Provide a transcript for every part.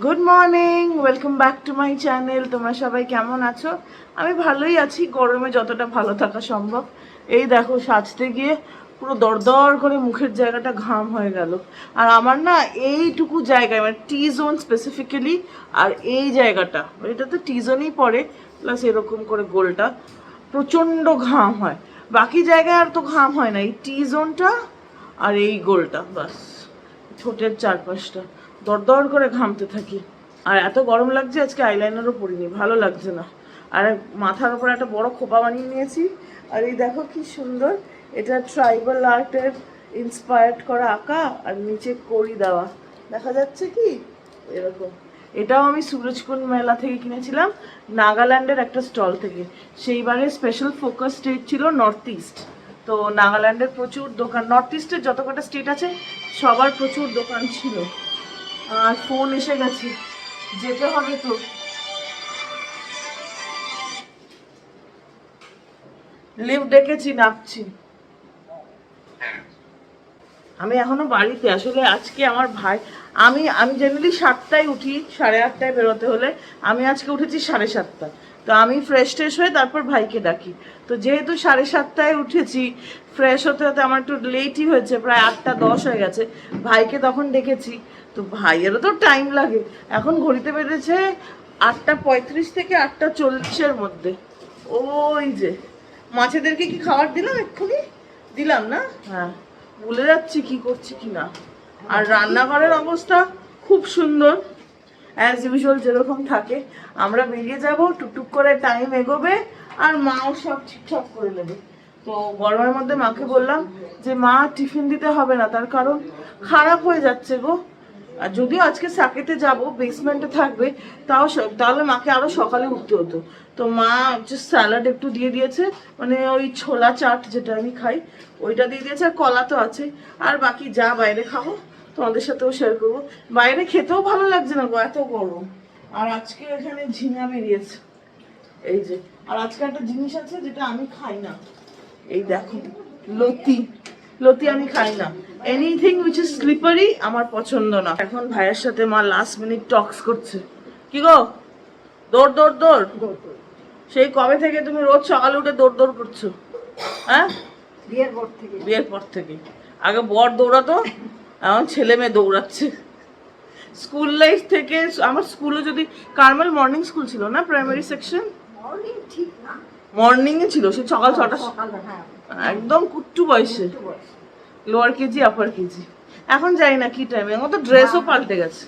Good morning, welcome back to my channel. তোমরা সবাই কেমন আছো? আমি ভালোই আছি, গরমে যতটা ভালো থাকা সম্ভব। এই দেখো, সাজতে গিয়ে পুরো দরদর করে মুখের জায়গাটা ঘাম হয়ে গেল। আর আমার না এইটুকু জায়গায়, মানে টি জোন স্পেসিফিক্যালি, আর এই জায়গাটা, এটা তো টি জোনই পড়ে, প্লাস এরকম করে গোলটা প্রচণ্ড ঘাম হয়। বাকি জায়গায় আর তো ঘাম হয় না, এই টি জোনটা আর এই গোলটা, বাস ঠোঁটের চারপাশটা দরদর করে ঘামতে থাকি। আর এত গরম লাগছে, আজকে আইলাইনারও পরিনি, ভালো লাগছে না। আর মাথার উপর একটা বড় খোপা বানিয়ে নিয়েছি। আর এই দেখো কি সুন্দর, এটা ট্রাইবাল আর্টের ইন্সপায়ার্ড করা আঁকা, আর নিচে কড়ি দেওয়া, দেখা যাচ্ছে কি এরকম। এটাও আমি সুরজকুন্ড মেলা থেকে কিনেছিলাম, নাগাল্যান্ডের একটা স্টল থেকে। সেইবারে স্পেশাল ফোকাস স্টেট ছিল নর্থ ইস্ট। তো নাগাল্যান্ডের প্রচুর দোকান, নর্থ ইস্টের যত কটা স্টেট আছে সবার প্রচুর দোকান ছিল। আর ফোন এসে গেছে, যেতে হবে তো। লিফট ডেকেছি, নামছি। আমি এখনো বাড়িতে, আসলে আজকে আমার ভাই, আমি আমি জেনারেলি 7টায় উঠি, 8:30টায় বেরোতে হলে। আমি আজকে উঠেছি 7:30। তো আমি ফ্রেশ ট্রেশ হয়ে তারপর ভাইকে ডাকি। তো যেহেতু 7:30টায় উঠেছি, ফ্রেশ হতে হতে আমার একটু লেটই হয়েছে, প্রায় 8:10 হয়ে গেছে। ভাইকে তখন ডেকেছি, তো ভাইয়েরও তো টাইম লাগে। এখন ঘড়িতে বেড়েছে 8:35 থেকে 8:40-এর মধ্যে। ওই যে মাছেদেরকে কি খাবার দিলাম এক্ষুনি? দিলাম না? হ্যাঁ, ভুলে যাচ্ছি কি করছি কি না। আর রান্নাঘরের অবস্থা খুব সুন্দর, অ্যাজ ইউজুয়াল যেরকম থাকে। আমরা বেরিয়ে যাব, টুকটুক করে টাইম এগোবে, আর মাও সব ঠিকঠাক করে নেবে। তো গরমের মধ্যে মাকে বললাম যে মা, টিফিন দিতে হবে না, তার কারণ খারাপ হয়ে যাচ্ছে গো। আর যদিও আজকে সাকেতে যাব, বেসমেন্টে থাকবে, তাহলে মাকে আরো সকালে উঠতে হতো। তো মা জাস্ট স্যালাড একটু দিয়ে দিয়েছে, মানে ওই ছোলা চাট যেটা আমি খাই ওইটা দিয়ে দিয়েছে, আর কলা তো আছে। আর বাকি যা বাইরে খাবো তোমাদের সাথেও শেয়ার করবো। বাইরে খেতেও ভালো লাগছে না গো, এত গরম। আর আজকে এখানে ঝিঙা বেরিয়েছে, এই যে। আর আজকে একটা জিনিস আছে যেটা আমি খাই না, এই দেখো, লতি। লতি আমি খাই না। এনিথিং উইচ ইজ স্লিপারি আমার পছন্দ না। এখন ভাইয়ের সাথে মা লাস্ট মিনিট টক্স করছে। কি গো, দৌড় দৌড় দৌড়? সেই কবে থেকে তুমি রোজ সকালে উঠে দৌড় দৌড় করছো? হ্যাঁ, বিয়ের পর থেকে। আগে বর দৌড়াতো, এখন ছেলে মেয়ে দৌড়াচ্ছে। স্কুল লাইফ থেকে, আমার স্কুলে যদি কার্মেল মর্নিং স্কুল ছিল না, প্রাইমারি সেকশন মর্নিং এ ছিল, সে সকাল 6টা, একদম কুট্টু বয়সে, লোয়ার কেজি আপার কেজি। এখন যাই না কি টাইমে, এখন তো ড্রেসও পাল্টে গেছে।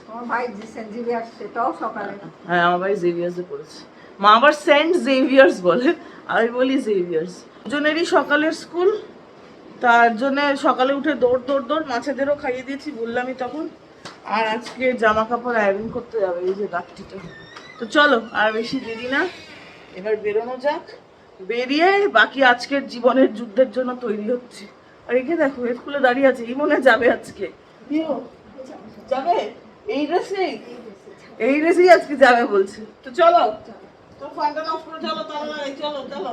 হ্যাঁ, আমার ভাই জেভিয়ার্সে পড়েছে, মা আবার সেন্ট জেভিয়ার্স বলে, আমি বলি জেভিয়ার্স। দুজনেরই সকালের স্কুল, তার জন্য সকালে উঠে দৌড় দৌড় দৌড়। মাছেদেরও খাইয়ে দিয়েছি বললামই তখন। আর আজকে জামা কাপড় আয়রন করতে যাবে, এই যে গাঠটিটা। তো চলো আর বেশি দেরি না, এবার বেরোনো যাক। বেরিয়ে বাকি আজকের জীবনের যুদ্ধের জন্য তৈরি হচ্ছে। আর একে দেখো, এর খুলে দাঁড়িয়ে আছে, এই মনে যাবে আজকে। যাবে এই ড্রেসেই, এই ড্রেসেই আজকে যাবে বলছে। তো চলো, তো ফ্যানটা অফ করে চলো, তাহলে চলো চলো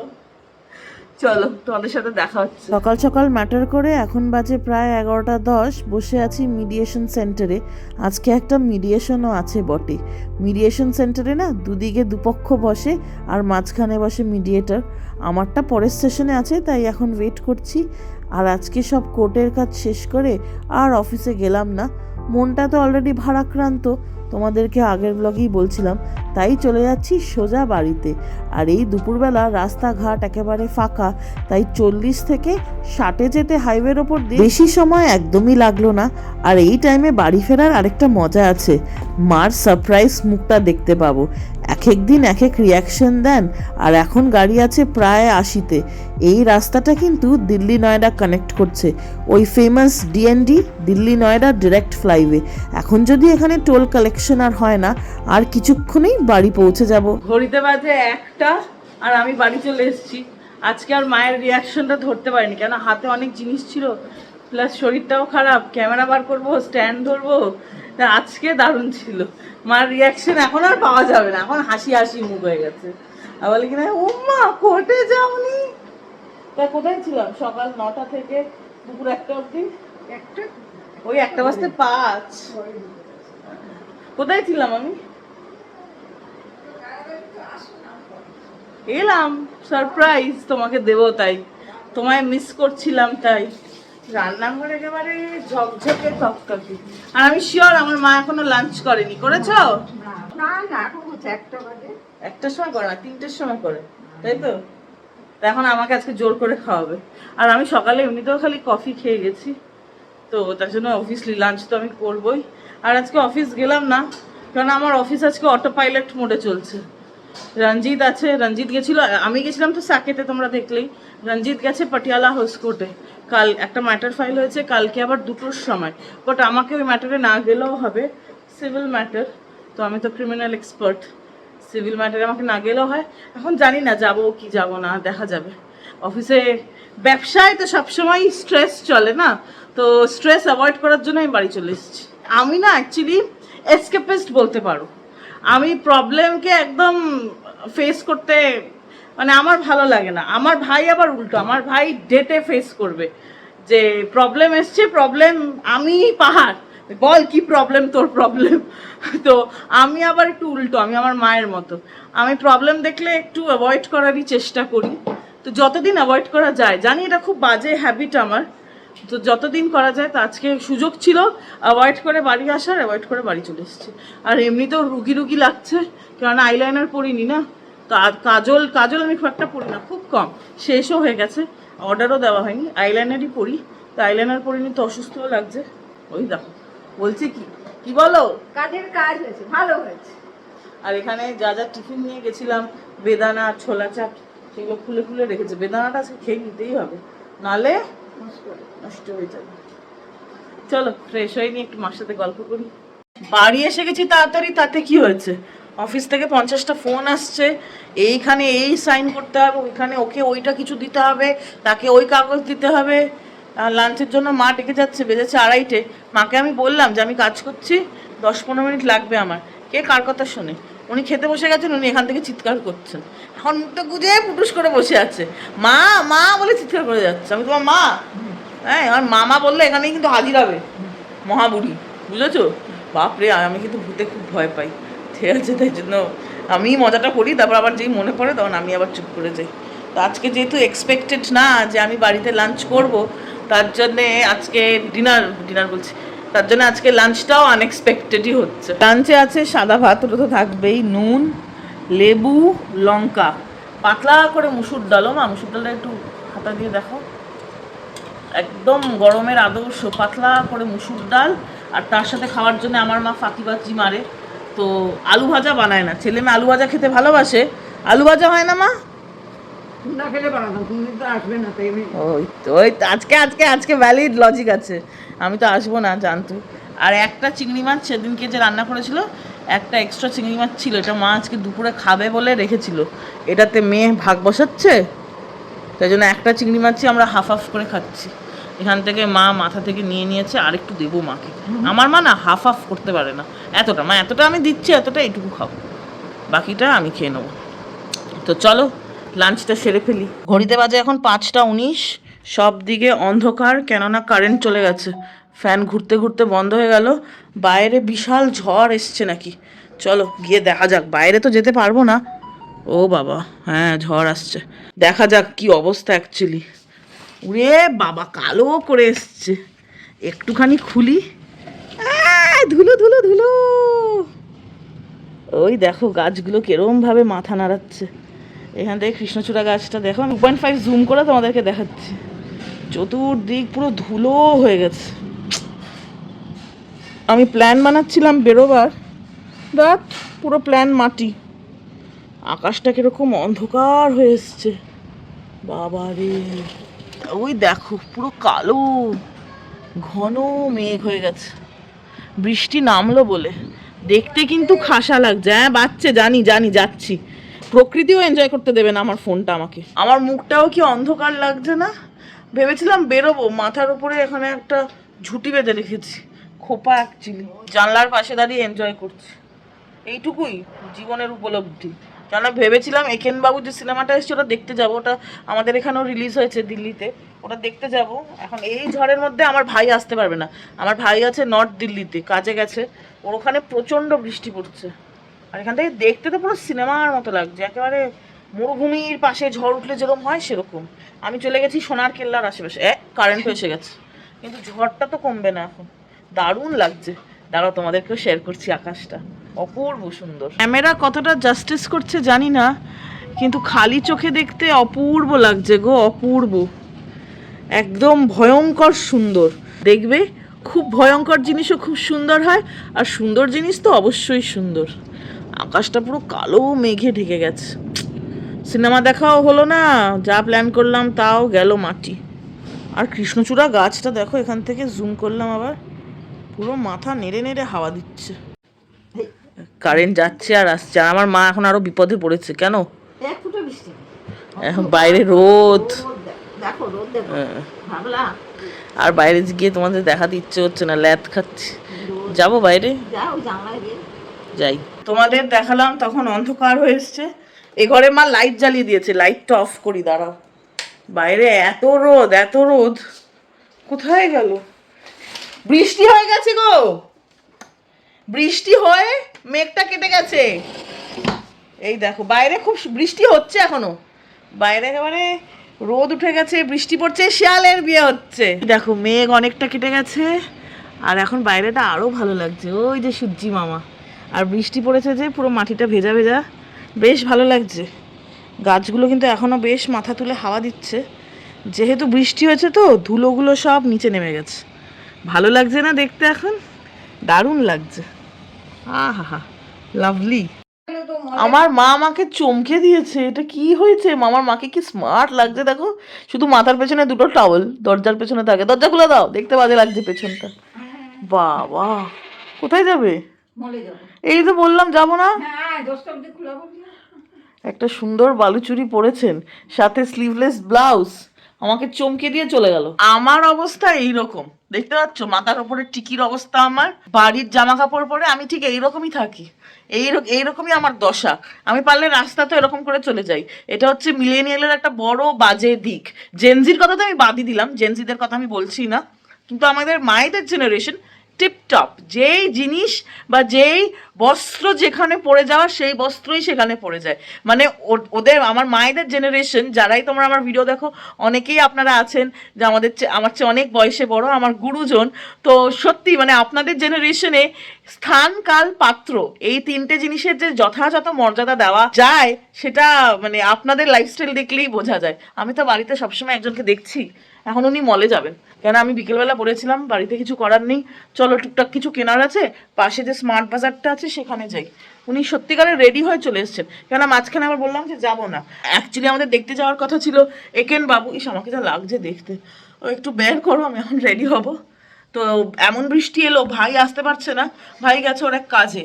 চলো, তোমাদের সাথে দেখা হচ্ছে। সকাল সকাল ম্যাটার করে, এখন বাজে প্রায় 11:10। বসে আছি মিডিয়েশন সেন্টারে। আজকে একটা মিডিয়েশনও আছে বটে। মিডিয়েশন সেন্টারে না, দুদিকে দুপক্ষ বসে, আর মাঝখানে বসে মিডিয়েটর। আমারটা পরের সেশনে আছে, তাই এখন ওয়েট করছি। আর আজকে সব কোর্টের কাজ শেষ করে আর অফিসে গেলাম না। মনটা তো অলরেডি ভারাক্রান্ত, তোমাদেরকে আগের ব্লগেই বলছিলাম। তাই চলে যাচ্ছি সোজা বাড়িতে। আর এই দুপুরবেলা রাস্তাঘাট একেবারে ফাঁকা, তাই 40 থেকে 60-এ যেতে হাইওয়ের ওপর দিয়ে বেশি সময় একদমই লাগলো না। আর এই টাইমে বাড়ি ফেরার আরেকটা মজা আছে, মার সারপ্রাইজ মুখটা দেখতে পাবো। এক এক দিন এক এক রিয়াকশন দেন। আর এখন গাড়ি আছে প্রায় 80-তে। এই রাস্তাটা কিন্তু দিল্লি নয়ডা কানেক্ট করছে, ওই famous DND, Delhi Noida direct flyway. এখন যদি এখানে টোল কালেকশন আর হয় না, আর কিছুক্ষণেই বাড়ি পৌঁছে যাব। ঘড়িতে বাজে 1টা, আর আমি বাড়ি চলে এসেছি। আজকে আর মায়ের রিয়াকশনটা ধরতে পারিনি, কেন হাতে অনেক জিনিস ছিল, প্লাস শরীরটাও খারাপ, ক্যামেরা বার করবো, স্ট্যান্ড ধরবো। আজকে দারুণ ছিল। মার রিয়াকশন এখন আর পাওয়া যাবে না, এখন হাসি হাসি মুখ হয়ে গেছে। আর বলে কিনা, উম্মা কোর্টে যাওনি? তা কোথায় ছিলাম সকাল 9টা থেকে দুপুর 1টা অবধি? ওই 1টা বাজতে 5। কোথায় ছিলাম আমি? এলাম সারপ্রাইজ তোমাকে দেবো তাই, তোমায় মিস করছিলাম তাই। রান্নাঘর একেবারে ঝকঝকে তকতকে। আর আমি শিওর আমার মা এখনো লাঞ্চ করেনি। করেছো? না না, এখন হচ্ছে 1টা বাজে। 1টার সময় করে না, 3টের সময় করে, তাই তো? তা এখন আমাকে আজকে জোর করে খাওয়াবে। আর আমি সকালে এমনিতেও খালি কফি খেয়ে গেছি, তো তার জন্য অবভিয়াসলি লাঞ্চ তো আমি করবোই। আর আজকে অফিস গেলাম না, কারণ আমার অফিস আজকে অটো পাইলট মোডে চলছে। রঞ্জিত আছে, রঞ্জিত গেছিল, আমি গেছিলাম তো সাকেতে, তোমরা দেখলেই। রঞ্জিত গেছে পাটিয়ালা হাউস কোর্টে, কাল একটা ম্যাটার ফাইল হয়েছে, কালকে আবার 2টোর সময়। বাট আমাকে ওই ম্যাটারে না গেলেও হবে, সিভিল ম্যাটার, তো আমি তো ক্রিমিনাল এক্সপার্ট, সিভিল ম্যাটারে আমাকে না গেলেও হয়। এখন জানি না যাবো কি যাব না, দেখা যাবে। অফিসে ব্যবসায় তো সবসময় স্ট্রেস চলে না, তো স্ট্রেস অ্যাভয়েড করার জন্য আমি বাড়ি চলে এসেছি। আমি না অ্যাকচুয়ালি এসকেপিস্ট বলতে পারো। আমি প্রবলেমকে একদম ফেস করতে, মানে আমার ভালো লাগে না। আমার ভাই আবার উল্টো, আমার ভাই ডেটে ফেস করবে যে প্রবলেম এসছে, প্রবলেম আমি পাহাড়, বল কি প্রবলেম তোর প্রবলেম। তো আমি আবার একটু উল্টো, আমি আমার মায়ের মতো। আমি প্রবলেম দেখলে একটু অ্যাভয়েড করারই চেষ্টা করি, তো যতদিন অ্যাভয়েড করা যায়। জানি এটা খুব বাজে হ্যাবিট আমার, তো যতদিন করা যায়। তো আজকে সুযোগ ছিল অ্যাভয়েড করে বাড়ি আসার, অ্যাভয়েড করে বাড়ি চলে এসেছি। আর এমনিতেও রুগী রুগী লাগছে, কারণ আইলাইনার পরিনি না, তো আর কাজল কাজল আমি খুব একটা পরি না, খুব কম, শেষও হয়ে গেছে, অর্ডারও দেওয়া হয়নি। আইলাইনারই পরি, তো আইলাইনার পরিনি তো অসুস্থও লাগছে। ওই দেখো বলছি কি কি বলো, কাজের কাজ হয়েছে, ভালো হয়েছে। আর এখানে যা যা টিফিন নিয়ে গেছিলাম, বেদানা ছোলা চাপ, সেগুলো খুলে খুলে রেখেছে। বেদানাটা আজকে খেয়ে নিতেই হবে, নালে নষ্ট হয়ে যাবে। চলো ফ্রেশ হয়ে নিয়ে একটু মার সাথে গল্প করি। বাড়ি এসে গেছি তাড়াতাড়ি, তাতে কি হয়েছে? অফিস থেকে 50টা ফোন আসছে, এইখানে এই সাইন করতে হবে, ওইখানে ওকে ওইটা কিছু দিতে হবে, তাকে ওই কাগজ দিতে হবে। লাঞ্চের জন্য মা ডেকে যাচ্ছে, বেজেছে 2:30। মাকে আমি বললাম যে আমি কাজ করছি, 10-15 মিনিট লাগবে আমার। কে কার কথা শোনে? উনি খেতে বসে গেছেন, উনি এখান থেকে চিৎকার করছেন, এখন মুখটা গুজে পুটুস করে বসে আছে, মা মা বলে চিৎকার করে যাচ্ছে। আমি তোমার মা? হ্যাঁ, আর মামা বললে এখানেই কিন্তু হাজির হবে মহাবুড়ি, বুঝেছো? বাপরে, আমি কিন্তু ভূতে খুব ভয় পাই, ঠিক আছে? তাই জন্য আমি মজাটা করি, তারপর আবার যেই মনে পড়ে তখন আমি আবার চুপ করে যাই। তো আজকে যেহেতু এক্সপেক্টেড না যে আমি বাড়িতে লাঞ্চ করব, তার জন্যে আজকে ডিনার বলছি, তার জন্য আজকে লাঞ্চটাও আনএক্সপেক্টেডই হচ্ছে। লাঞ্চে আছে সাদা ভাত, ওটা তো থাকবেই, নুন, লেবু, লঙ্কা, পাতলা করে মুসুর ডালও। মা মুসুর ডালটা একটু হাতা দিয়ে দেখো, একদম গরমের আদর্শ পাতলা করে মুসুর ডাল। আর তার সাথে খাওয়ার জন্য আমার মা ফাঁকিবাজি মারে, তো আলু ভাজা বানায় না। ছেলে মেয়ে আলু ভাজা খেতে ভালোবাসে, আলু ভাজা হয় না মা? না খেলে বানাতাম, তুমি তো আসবে না তাই। ওই তো আজকে ভ্যালিড লজিক আছে, আমি তো আসবো না জানতো। আর একটা চিংড়ি মাছ সেদিনকে যে রান্না করেছিল, একটা এক্সট্রা চিংড়ি মাছ ছিল, এটা মা আজকে দুপুরে খাবে বলে রেখেছিল। এটাতে মেয়ে ভাগ বসাচ্ছে, তাই জন্য একটা চিংড়ি মাছই আমরা হাফ করে খাচ্ছি। এখান থেকে মা মাথা থেকে নিয়ে নিয়েছে, আর একটু দেবো মাকে। আমার মা না হাফ করতে পারে না, এতটা মা, এতটা আমি দিচ্ছি, এতটা এইটুকু খাবো, বাকিটা আমি খেয়ে নেবো। তো চলো লাঞ্চটা সেরে ফেলি। ঘড়িতে বাজে এখন 5টা 19, সব দিকে অন্ধকার, কেননা কারেন্ট চলে গেছে। ফ্যান ঘুরতে ঘুরতে বন্ধ হয়ে গেল। বাইরে বিশাল ঝড় এসছে নাকি, চলো গিয়ে দেখা যাক। বাইরে তো যেতে পারবো না, ও বাবা, হ্যাঁ ঝড় আসছে, দেখা যাক কি অবস্থা অ্যাকচুয়ালি। উরে বাবা, কালো করে এসছে, একটুখানি খুলি, ধুলো ধুলো ধুলো। ওই দেখো গাছগুলো কিরম ভাবে মাথা নাড়াচ্ছে। এখান থেকে কৃষ্ণচূড়া গাছটা দেখো, আমি 2.5 জুম করে তোমাদেরকে দেখাচ্ছি, চতুর্দিক পুরো ধুলো হয়ে গেছে। আমি প্ল্যান বানাচ্ছিলাম বেরোবার, দেখ পুরো প্ল্যান মাটি। আকাশটা কিরকম অন্ধকার হয়ে এসছে, বাবা রে। ওই দেখো পুরো কালো ঘন মেঘ হয়ে গেছে, বৃষ্টি নামলো বলে। দেখতে কিন্তু খাসা লাগছে, হ্যাঁ বাচ্চা, জানি জানি, যাচ্ছি। প্রকৃতিও এনজয় করতে দেবে না আমার ফোনটা আমাকে। আমার মুখটাও কি অন্ধকার লাগছে না? ভেবেছিলাম বেরোবো, মাথার উপরে এখানে একটা ঝুঁটি বেঁধে রেখেছি, খোপা অ্যাকচুয়ালি। জানলার পাশে দাঁড়িয়ে এনজয় করছি, এইটুকুই জীবনের উপলব্ধি। কেন ভেবেছিলাম একেন বাবু যে সিনেমাটা এসেছে ওটা দেখতে যাবো, ওটা আমাদের এখানেও রিলিজ হয়েছে দিল্লিতে, ওটা দেখতে যাব। এখন এই ঝড়ের মধ্যে আমার ভাই আসতে পারবে না, আমার ভাই আছে নর্থ দিল্লিতে কাজে গেছে, ওর ওখানে প্রচণ্ড বৃষ্টি পড়ছে। আর এখান থেকে দেখতে তো পুরো সিনেমার মতো লাগছে, একেবারে মরুভূমির পাশে ঝড় উঠলে যেরকম হয় সেরকম। আমি চলে গেছি সোনার কেল্লার আশেপাশে, কারেন্ট এসে গেছে, কিন্তু ঝড়টা তো কমবে না এখন। দারুণ লাগছে, দাঁড়াও তোমাদেরকেও শেয়ার করছি আকাশটা, অপূর্ব সুন্দর। ক্যামেরা কতটা জাস্টিস করছে জানি না, কিন্তু খালি চোখে দেখতে অপূর্ব লাগছে গো, অপূর্ব, একদম ভয়ঙ্কর সুন্দর। দেখবে খুব ভয়ঙ্কর জিনিসও খুব সুন্দর হয়, আর সুন্দর জিনিস তো অবশ্যই সুন্দর। আকাশটা পুরো কালো মেঘে ঢেকে গেছে, সিনেমা দেখাও হলো না, যা প্ল্যান করলাম তাও গেল মাটি। আর কৃষ্ণচূড়া গাছটা দেখো, এখান থেকে জুম করলাম আবার, পুরো মাথা নেড়ে নেড়ে হাওয়া দিচ্ছে। কারেন্ট যাচ্ছে আর আসছে, আর আমার মা এখন আরো বিপদে পড়েছে। কেন? এক ফুটো বৃষ্টি, এখন বাইরে রোদ, দেখো রোদ দেখো, ভাবলাম আর বাইরে গিয়ে তোমাদের দেখাতে ইচ্ছে হচ্ছে না, ল্যাদ খাচ্ছি। যাবো বাইরে, যাও জানলায় গিয়ে যাই। তোমাদের দেখালাম তখন অন্ধকার হয়ে এসছে, এ ঘরে মা লাইট জ্বালিয়ে দিয়েছে, লাইটটা অফ করি দাঁড়াও। বাইরে এত রোদ, এত রোদ, কোথায় গেল? বৃষ্টি হয়ে গেছে গো, বৃষ্টি হয়ে মেঘটা কেটে গেছে। এই দেখো বাইরে খুব বৃষ্টি হচ্ছে এখনো, বাইরে একেবারে রোদ উঠে গেছে, বৃষ্টি পড়ছে, শিয়ালের বিয়ে হচ্ছে। দেখো মেঘ অনেকটা কেটে গেছে, আর এখন বাইরেটা আরো ভালো লাগছে, ওই যে সূর্যি মামা, আর বৃষ্টি পড়েছে যে পুরো মাটিটা ভেজা ভেজা, বেশ ভালো লাগছে। গাছগুলো কিন্তু এখনো বেশ মাথা তুলে হাওয়া দিচ্ছে, যেহেতু বৃষ্টি হয়েছে তো ধুলোগুলো সব নিচে নেমে গেছে। ভালো লাগছে না দেখতে? এখন দারুণ লাগছে, আহা লাভলি। আমার মা আমাকে চমকে দিয়েছে, এটা কি হয়েছে? মামার মাকে কি স্মার্ট লাগছে দেখো, শুধু মাথার পেছনে দুটো টাওয়েল দরজার পেছনে থাকে, দরজা খুলে দাও, দেখতে বাজে লাগছে পেছনটা। বাবা কোথায় যাবে? মলে যাবো, এই তো বললাম যাবো না। হ্যাঁ 10টা অবধি খোলা বলবি। একটা সুন্দর বালুচুরি পরেছেন, সাথে স্লিভলেস ব্লাউজ, আমাকে চমকে দিয়ে চলে গেল। আমার অবস্থা এইরকম, দেখতে পাচ্ছ মাথার উপরে টিকির অবস্থা, আমার বাড়ির জামা কাপড় পরে আমি ঠিক এইরকমই থাকি, এইরকমই আমার দশা। আমি পারলে রাস্তা তো এরকম করে চলে যাই, এটা হচ্ছে মিলেনিয়ালের একটা বড় বাজে দিক। জেনজির কথা তো আমি বাদই দিলাম, জেনজিদের কথা আমি বলছি না, কিন্তু আমাদের মায়েদের জেনারেশন টিপটপ, যেই জিনিস বা যেই বস্ত্র যেখানে পরে যাওয়া সেই বস্ত্রই সেখানে পরে যায়। মানে ওদের, আমার মায়েদের জেনারেশন, যারাই তোমরা আমার ভিডিও দেখো অনেকেই আপনারা আছেন যে আমার চেয়ে অনেক বয়সে বড়, আমার গুরুজন। তো সত্যি মানে আপনাদের জেনারেশনে স্থান কাল পাত্র এই তিনটে জিনিসের যে যথাযথ মর্যাদা দেওয়া যায়, সেটা মানে আপনাদের লাইফস্টাইল দেখলেই বোঝা যায়। আমি তো বাড়িতে সবসময় একজনকে দেখছি, এখন উনি মলে যাবেন, কেন আমি বিকেলবেলা বলেছিলাম বাড়িতে কিছু করার নেই, চলো টুকটাক কিছু কেনার আছে, পাশে যে স্মার্ট বাজারটা আছে সেখানে যাই। উনি সত্যিকারে রেডি হয়ে চলে এসেছেন, কেন মাঝখানে আবার বললাম যে যাবো না। অ্যাকচুয়ালি আমাদের দেখতে যাওয়ার কথা ছিল একেন বাবু। ইস আমাকে যা লাগছে দেখতে, ও একটু বের করো, আমি এখন রেডি হব। তো এমন বৃষ্টি এলো, ভাই আসতে পারছে না, ভাই গেছে ওর এক কাজে,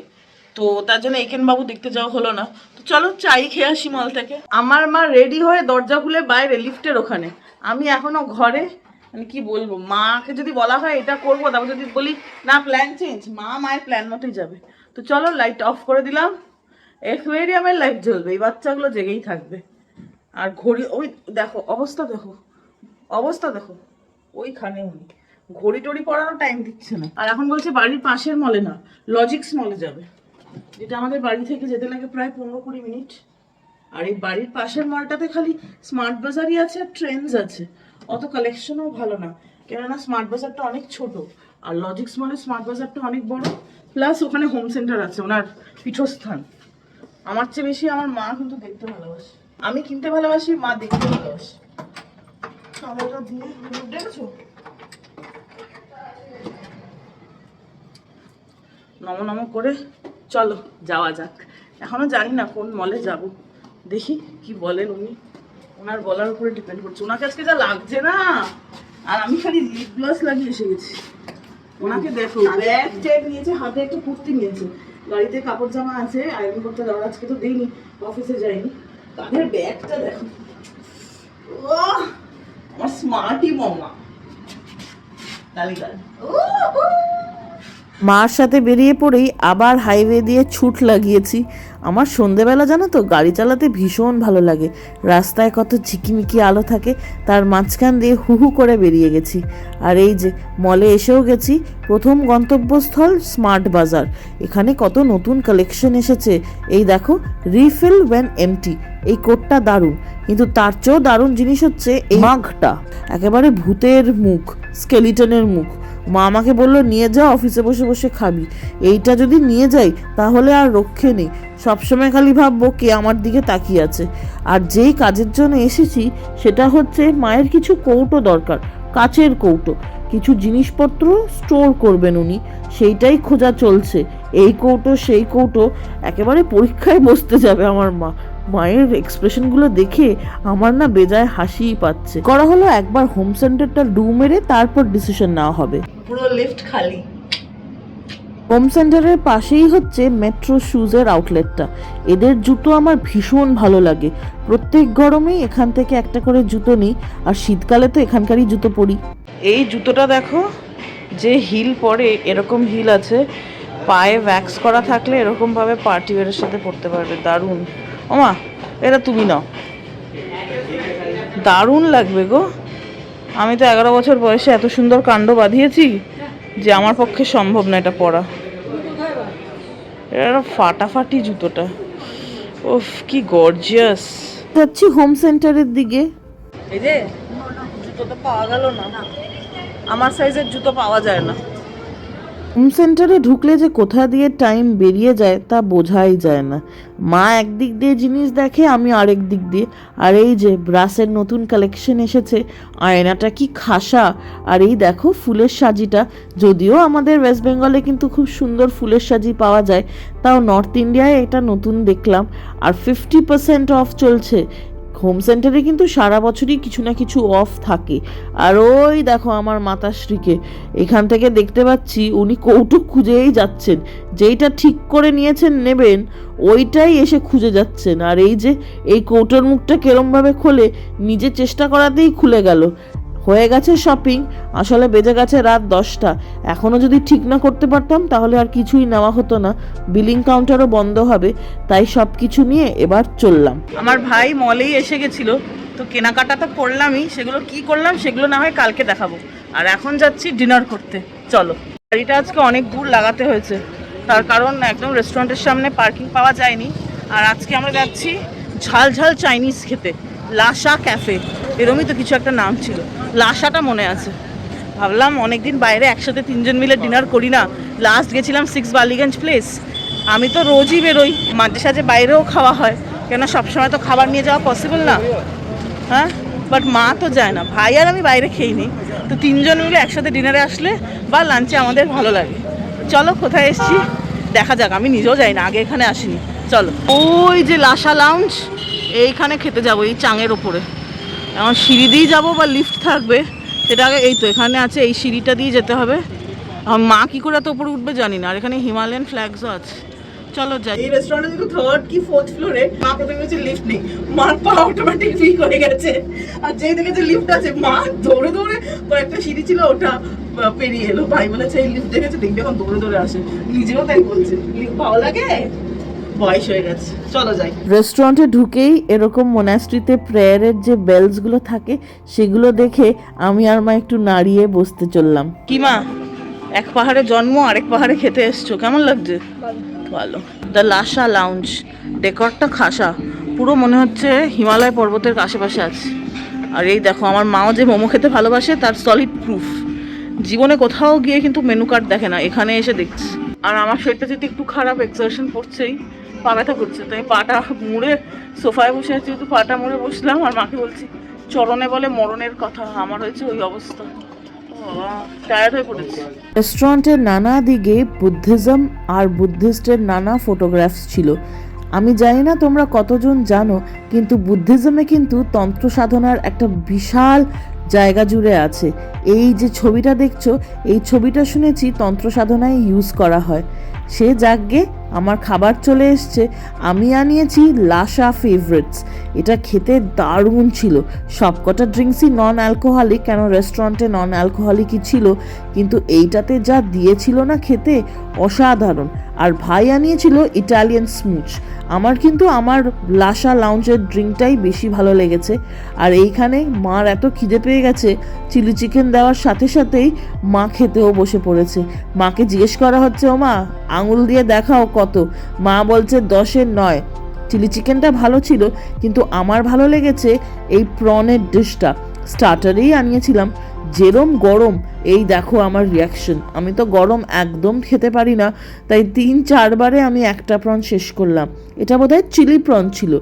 তো তার জন্য একেন বাবু দেখতে যাওয়া হলো না। তো চলো চাই খেয়ে আসি মল থেকে। আমার মা রেডি হয়ে দরজা খুলে বাইরে লিফটের ওখানে, আমি এখনো ঘরে। মানে কি বলবো, মাকে যদি বলা হয় এটা করবো, তারপর যদি বলি না প্ল্যান চেঞ্জ, মা মায়ের প্ল্যান মতোই যাবে। তো চলো লাইট অফ করে দিলাম, অ্যাকোয়ারিয়ামের লাইট জ্বলবে, এই বাচ্চাগুলো জেগেই থাকবে। আর ঘড়ি, ওই দেখো অবস্থা, দেখো অবস্থা দেখো, ওইখানে উনি ঘড়ি টড়ি পড়ানোর টাইম দিচ্ছে না। আর এখন বলছে বাড়ির পাশের মলে না, লজিক্স মলে যাবে, যেটা আমাদের বাড়ি থেকে যেতে লাগে প্রায় 15-20 মিনিট। আর এই বাড়ির পাশের মলটাতে খালি স্মার্ট বাজারই আছে আর ট্রেন্ডস আছে, অত কালেকশনও ভালো না, কেননা স্মার্ট বাজারটা অনেক ছোট আর লজিক্স মলের স্মার্ট বাজারটা অনেক বড়, প্লাস ওখানে হোম সেন্টার আছে, ওনার পীঠস্থান। আমার চেয়ে বেশি আমার মা কিন্তু দেখতে ভালোবাসে, আমি কিনতে ভালোবাসি, মা দেখতে ভালোবাসে। টমেটো দিয়ে দেখেছো, নমো নমো করে চলো যাওয়া যাক। এখনো জানি না কোন মলে যাব, দেখি কি বলেন উনি, ওনার বলার উপরে ডিপেন্ড করছে। ওনাকে আজকে যা লাগছে না, আর আমি খালি লিপ গ্লস লাগিয়ে এসে গেছি। ওনাকে দেখো ব্যাগ ট্যাগ নিয়েছে, হাতে একটা কুর্তি নিয়েছে, গাড়িতে কাপড় জামা আছে আয়রন করতে দেওয়ার, আজকে তো দিইনি, অফিসে যাইনি। কাঁধের ব্যাগটা দেখো, ও আমার স্মার্টই মামা, গালি গালি। মার সাথে বেরিয়ে পড়েই আবার হাইওয়ে দিয়ে ছুট লাগিয়েছি। আমার সন্ধেবেলা জানো তো গাড়ি চালাতে ভীষণ ভালো লাগে। রাস্তায় কত ঝিকিমিকি আলো থাকে, তার মাঝখান দিয়ে হু হু করে বেরিয়ে গেছি। আর এই যে মলে এসেও গেছি। প্রথম গন্তব্যস্থল স্মার্ট বাজার। এখানে কত নতুন কালেকশন এসেছে। এই দেখো, রিফিল ওয়েন এমটি, এই কোটটা দারুণ। কিন্তু তার চেয়েও দারুণ জিনিস হচ্ছে এই মাগটা, একেবারে ভূতের মুখ, স্কেলিটনের মুখ। মা আমাকে বললো নিয়ে যা, অফিসে বসে বসে খাবি। এইটা যদি নিয়ে যাই তাহলে আর রক্ষে নেই। সবসময় খালি ভাববো কে আমার দিকে তাকিয়ে আছে। আর যেই কাজের জন্য এসেছি সেটা হচ্ছে মায়ের কিছু কৌটো দরকার, কাচের কৌটো। কিছু জিনিসপত্র স্টোর করবেন উনি, সেইটাই খোঁজা চলছে। এই কৌটো সেই কৌটো, একেবারে পরীক্ষায় বসতে যাবে আমার মা। মায়ের এক্সপ্রেশনগুলো দেখে আমার না বেজায় হাসিই পাচ্ছে। করা হলো একবার হোম সেন্টারটা ডু মেরে তারপর ডিসিশন নেওয়া হবে। পুরো লিফট খালি। হোম সেন্টারের পাশেই হচ্ছে মেট্রো শুজের আউটলেটটা। এদের জুতো আমার ভীষণ ভালো লাগে। প্রত্যেক গরমেই এখান থেকে একটা করে জুতো নিই, আর শীতকালে তো এখানকারই জুতো পরি। এই জুতোটা দেখো, যে হিল পরে এরকম হিল আছে, পায়ে ভ্যাক্স করা থাকলে এরকমভাবে পার্টি ওয়্যারের সাথে পরতে পারবে। দারুণ। ওমা, এটা তুমি নাও, দারুণ লাগবে গো। আমি তো 11 বছর বয়সে এত সুন্দর কাণ্ড বাঁধিয়েছি যে আমার পক্ষে সম্ভব না এটা পরা। এটা ফাটাফাটি জুতোটা, ওফ কি গর্জিয়াস। যাচ্ছি হোম সেন্টারের দিকে। এই যে জুতো তো পাওয়া গেল না, আমার সাইজের জুতো পাওয়া যায় না। হোম সেন্টারে ঢুকলে যে কোথা দিয়ে টাইম বেরিয়ে যায় তা বোঝাই যায় না। মা একদিক দিয়ে জিনিস দেখে, আমি আরেক দিক দিয়ে। আর এই যে ব্রাসের নতুন কালেকশন এসেছে, আয়নাটা কি খাসা। আর এই দেখো ফুলের সাজিটা, যদিও আমাদের ওয়েস্ট বেঙ্গলে কিন্তু খুব সুন্দর ফুলের সাজি পাওয়া যায়, তাও নর্থ ইন্ডিয়ায় এটা নতুন দেখলাম। আর 50% অফ চলছে। হোম সেন্টারে কিন্তু সারা বছরই কিছু না কিছু অফ থাকে। আর ওই দেখো আমার মাতাশ্রীকে, এখান থেকে দেখতে পাচ্ছি উনি কৌটো খুঁজেই যাচ্ছেন। যেইটা ঠিক করে নিয়েছেন নেবেন, ওইটাই এসে খুঁজে যাচ্ছেন। আর এই যে এই কৌটোর মুখটা কেরমভাবে খোলে, নিজে চেষ্টা করাতেই খুলে গেল। হয়ে গেছে শপিং। আসলে বেজে গেছে রাত 10টা। এখনও যদি ঠিক না করতে পারতাম তাহলে আর কিছুই নেওয়া হতো না, বিলিং কাউন্টারও বন্ধ হবে। তাই সব কিছু নিয়ে এবার চললাম। আমার ভাই মলেই এসে গেছিল, তো কেনাকাটা তো করলামই। সেগুলো কি করলাম সেগুলো না হয় কালকে দেখাবো। আর এখন যাচ্ছি ডিনার করতে। চলো। গাড়িটা আজকে অনেক দূর লাগাতে হয়েছে, তার কারণ একদম রেস্টুরেন্টের সামনে পার্কিং পাওয়া যায়নি। আর আজকে আমরা যাচ্ছি ঝাল ঝাল চাইনিজ খেতে, লাসা ক্যাফে, এরমই তো কিছু একটা নাম ছিল, লাসাটা মনে আছে। ভাবলাম অনেকদিন বাইরে একসাথে 3জন মিলে ডিনার করি না। লাস্ট গেছিলাম 6 বালিগঞ্জ প্লেস। আমি তো রোজই বেরোই, মাঝে সাঝে বাইরেও খাওয়া হয়, কেন সবসময় তো খাবার নিয়ে যাওয়া পসিবল না। হ্যাঁ, বাট মা তো যায় না, ভাই আর আমি বাইরে খেয়ে নিই। তো 3জন মিলে একসাথে ডিনারে আসলে বা লাঞ্চে আমাদের ভালো লাগে। চলো কোথায় এসছি দেখা যাক। আমি নিজেও যাই না, আগে এখানে আসিনি। চলো, ওই যে লাসা লাউঞ্জ, এইখানে খেতে যাবো, এই চাঙের ওপরে। এখন সিঁড়ি দিয়েই যাবো বা লিফট থাকবে সেটা আগে। এই তো এখানে আছে, এই সিঁড়িটা দিয়ে যেতে হবে। এখন মা কি করে এত উপরে উঠবে জানি না। আর এখানে হিমালয়ান ফ্ল্যাগসও আছে। চলো যাই। এই রেস্টুরেন্টে কিন্তু 3rd কি 4th ফ্লোরে। মা প্রথমে বলছে লিফট নেই, মার পা অটোমেটিক ফিক হয়ে গেছে। আর যেই দেখেছে লিফট আছে, মা দৌড়ে দৌড়ে, কয়েকটা সিঁড়ি ছিল ওটা পেরিয়ে এলো। ভাই বলেছে এই লিফট দেখেছে, দেখবে এখন দৌড়ে দৌড়ে আসে। নিজেও তাই বলছে, লিফট ভালো লাগে, বয়স হয়ে গেছে। চলো যাই। রেস্টুরেন্টে ঢুকেই এরকম মোনাস্ট্রিতে প্রেয়ারের যে বেলসগুলো থাকে সেগুলো দেখে আমি আর মা একটু নাড়িয়ে বসতে চললাম। কি মা, এক পাহাড়ে জন্ম আরেক পাহাড়ে খেতে এসছো, কেমন লাগছে? ভালো। দ্য লাসা লাউঞ্জ, ডেকরটা খাসা, পুরো মনে হচ্ছে হিমালয় পর্বতের আশেপাশে আছে। আর এই দেখো, আমার মাও যে মোমো খেতে ভালোবাসে তার সলিড প্রুফ। জীবনে কোথাও গিয়ে কিন্তু মেনু কার্ড দেখে না, এখানে এসে দেখছি। আর আমার শরীরটা যদি একটু খারাপ, এক্সারশন পড়ছেই, পা ব্যথা করছে, তাই পাটা মুড়ে সোফায় বসে আছি, একটু পাটা মুড়ে বসলাম। আর মাকে বলছি চরণে বলে মরণের কথা, আমার হয়েছে ওই অবস্থা, টায়ার্ড হয়ে পড়েছে। রেস্টুরেন্টের নানা দিকে বুদ্ধিজম আর বুদ্ধিস্টের নানা ফটোগ্রাফস ছিল। আমি জানি না তোমরা কতজন জানো, কিন্তু বুদ্ধিজমে কিন্তু তন্ত্র সাধনার একটা বিশাল জায়গা জুড়ে আছে। এই যে ছবিটা দেখছো, এই ছবিটা শুনেছি তন্ত্র সাধনায় ইউজ করা হয়। সে যাগ্গে আমার খাবার চলে এসছে। আমি আনিয়েছি লাসা ফেভারিটস। এটা খেতে দারুণ ছিল। সবকটা ড্রিঙ্কসই নন অ্যালকোহলিক, কেন রেস্টুরেন্টে নন অ্যালকোহলিকই ছিল, কিন্তু এইটাতে যা দিয়েছিল না খেতে, অসাধারণ। আর ভাই আনিয়েছিল ইটালিয়ান স্মুচ। আমার কিন্তু আমার লাসা লাউঞ্জের ড্রিঙ্কটাই বেশি ভালো লেগেছে। আর এইখানে মার এত খিদে পেয়ে গেছে, চিলি চিকেন দেওয়ার সাথে সাথেই মা খেতেও বসে পড়েছে। মাকে জিজ্ঞেস করা হচ্ছে, ও মা আঙুল দিয়ে দেখাও কত। মা বলছে 10-এর 9। চিলি চিকেনটা ভালো ছিল, কিন্তু আমার ভালো লেগেছে এই প্রনের ডিশটা। স্টার্টারেই আনিয়েছিলাম, যেরম গরম, এই দেখো আমার রিয়াকশন। আমি তো গরম একদম খেতে পারি না, তাই 3-4 বারে আমি একটা প্রন শেষ করলাম। এটা বোধহয় চিলি প্রন ছিল,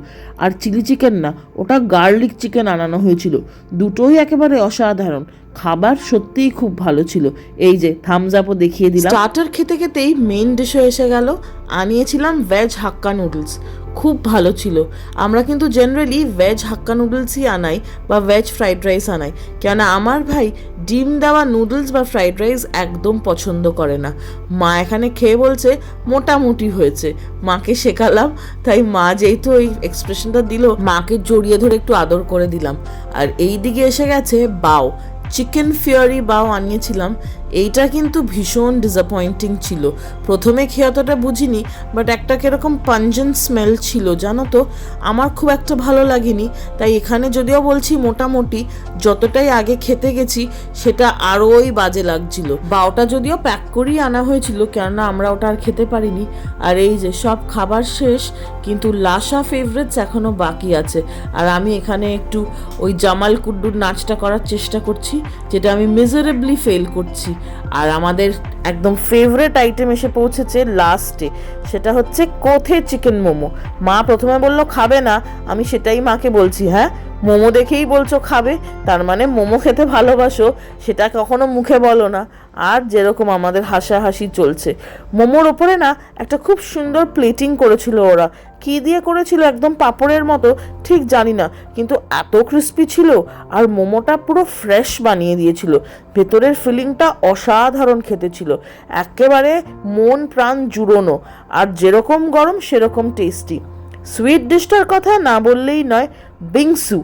আর চিলি চিকেন না, ওটা গার্লিক চিকেন আনানো হয়েছিল। দুটোই একেবারে অসাধারণ। খাবার সত্যিই খুব ভালো ছিল। এই যে থামস আপও দেখিয়ে দিলাম। স্টার্টার খেতে খেতেই মেইন ডিশও এসে গেল। আনিয়েছিলাম ভেজ হাক্কা নুডলস, খুব ভালো ছিল। আমরা কিন্তু জেনারেলি ভেজ হাক্কা নুডলসই আনাই বা ভেজ ফ্রাইড রাইস আনাই, কেননা আমার ভাই ডিম দেওয়া নুডলস বা ফ্রাইড রাইস একদম পছন্দ করে না। মা এখানে খেয়ে বলছে মোটামুটি হয়েছে। মাকে শেখালাম, তাই মা যেহেতু ওই এক্সপ্রেশনটা দিল, মাকে জড়িয়ে ধরে একটু আদর করে দিলাম। আর এই দিকে এসে গেছে বাও, চিকেন ফিয়ারি বাও আনিয়েছিলাম। এইটা কিন্তু ভীষণ ডিসঅ্যাপয়েন্টিং ছিল। প্রথমে খেয়ে অতটা বুঝিনি, বাট একটা কিরকম পাঞ্জেন্ট স্মেল ছিল, জানো তো, আমার খুব একটা ভালো লাগেনি। তাই এখানে যদিও বলছি মোটামুটি, যতটাই আগে খেতে গেছি সেটা আরোই বাজে লাগছিল। বাওটা যদিও প্যাক করেই আনা হয়েছিল, কেননা আমরা ওটা আর খেতে পারিনি। আর এই যে সব খাবার শেষ, কিন্তু লাসা ফেভারিটস এখনো বাকি আছে। আর আমি এখানে একটু ওই জামাল কুড্ডুর নাচটা করার চেষ্টা করছি, যেটা আমি মিজারেবলি ফেল করছি। আর আমাদের একদম ফেভারিট আইটেম এসে পৌঁছেছে লাস্টে, সেটা হচ্ছে কোথে চিকেন মোমো। মা প্রথমে বললো খাবে না, আমি সেটাই মাকে বলছি, হ্যাঁ মোমো দেখেই বলছো খাবে, তার মানে মোমো খেতে ভালোবাসো, সেটা কখনো মুখে বলো না। আর যেরকম আমাদের হাসাহাসি চলছে, মোমোর ওপরে না একটা খুব সুন্দর প্লেটিং করেছিল ওরা। কি দিয়ে করেছিল, একদম পাঁপড়ের মতো, ঠিক জানি না, কিন্তু এত ক্রিস্পি ছিল। আর মোমোটা পুরো ফ্রেশ বানিয়ে দিয়েছিল। ভেতরের ফিলিংটা অসাধারণ খেতে ছিল, একেবারে মন প্রাণ জুড়োনো। আর যেরকম গরম সেরকম টেস্টি। সুইট ডিশটার কথা না বললেই নয়, বিংসু।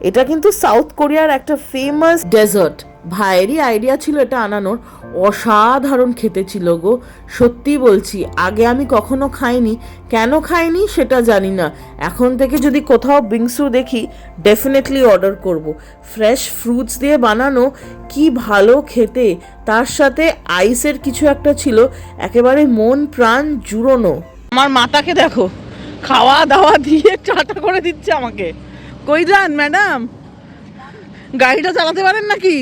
এটা কিন্তু সাউথ কোরিয়ার একটা ফেমাস ডেজার্ট। ভাইয়েরই আইডিয়া ছিল এটা আনানোর। অসাধারণ খেতে ছিল গো, সত্যি বলছি। আগে আমি কখনো খাইনি, কেন খাইনি সেটা জানি না। এখন থেকে যদি কোথাও বিংসু দেখি ডেফিনেটলি অর্ডার করব। ফ্রেশ ফ্রুটস দিয়ে বানানো, কি ভালো খেতে। তার সাথে আইসের কিছু একটা ছিল, একেবারে মন প্রাণ জুড়োনো। আমার মাতাকে দেখো, খাওয়া দাওয়া দিয়ে টাটা করে দিচ্ছে আমাকে। কই যান ম্যাডাম, গাড়িটা চালাতে পারেন নাকি?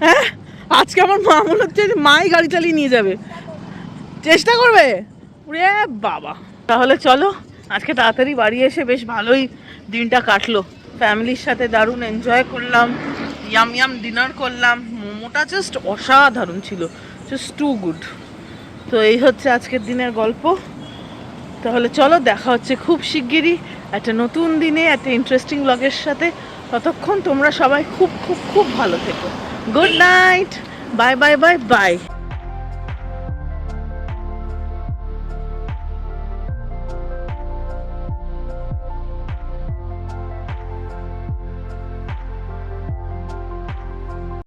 হ্যাঁ, আজকে আমার মা মনে হচ্ছে মাই গাড়ি চালিয়ে নিয়ে যাবে, চেষ্টা করবে। ওরে বাবা, তাহলে চলো, আজকে তাড়াতাড়ি বাড়ি এসে বেশ ভালোই দিনটা কাটলো। ফ্যামিলির সাথে দারুণ এনজয় করলাম, ইয়াম ইয়াম ডিনার করলাম। মোমোটা জাস্ট অসাধারণ ছিল, জাস্ট টু গুড। তো এই হচ্ছে আজকের দিনের গল্প। তাহলে চলো, দেখা হচ্ছে খুব শিগগিরই একটা নতুন দিনে একটা ইন্টারেস্টিং ব্লগের সাথে। ততক্ষণ তোমরা সবাই খুব খুব খুব ভালো থেকো। Good night, bye bye bye bye.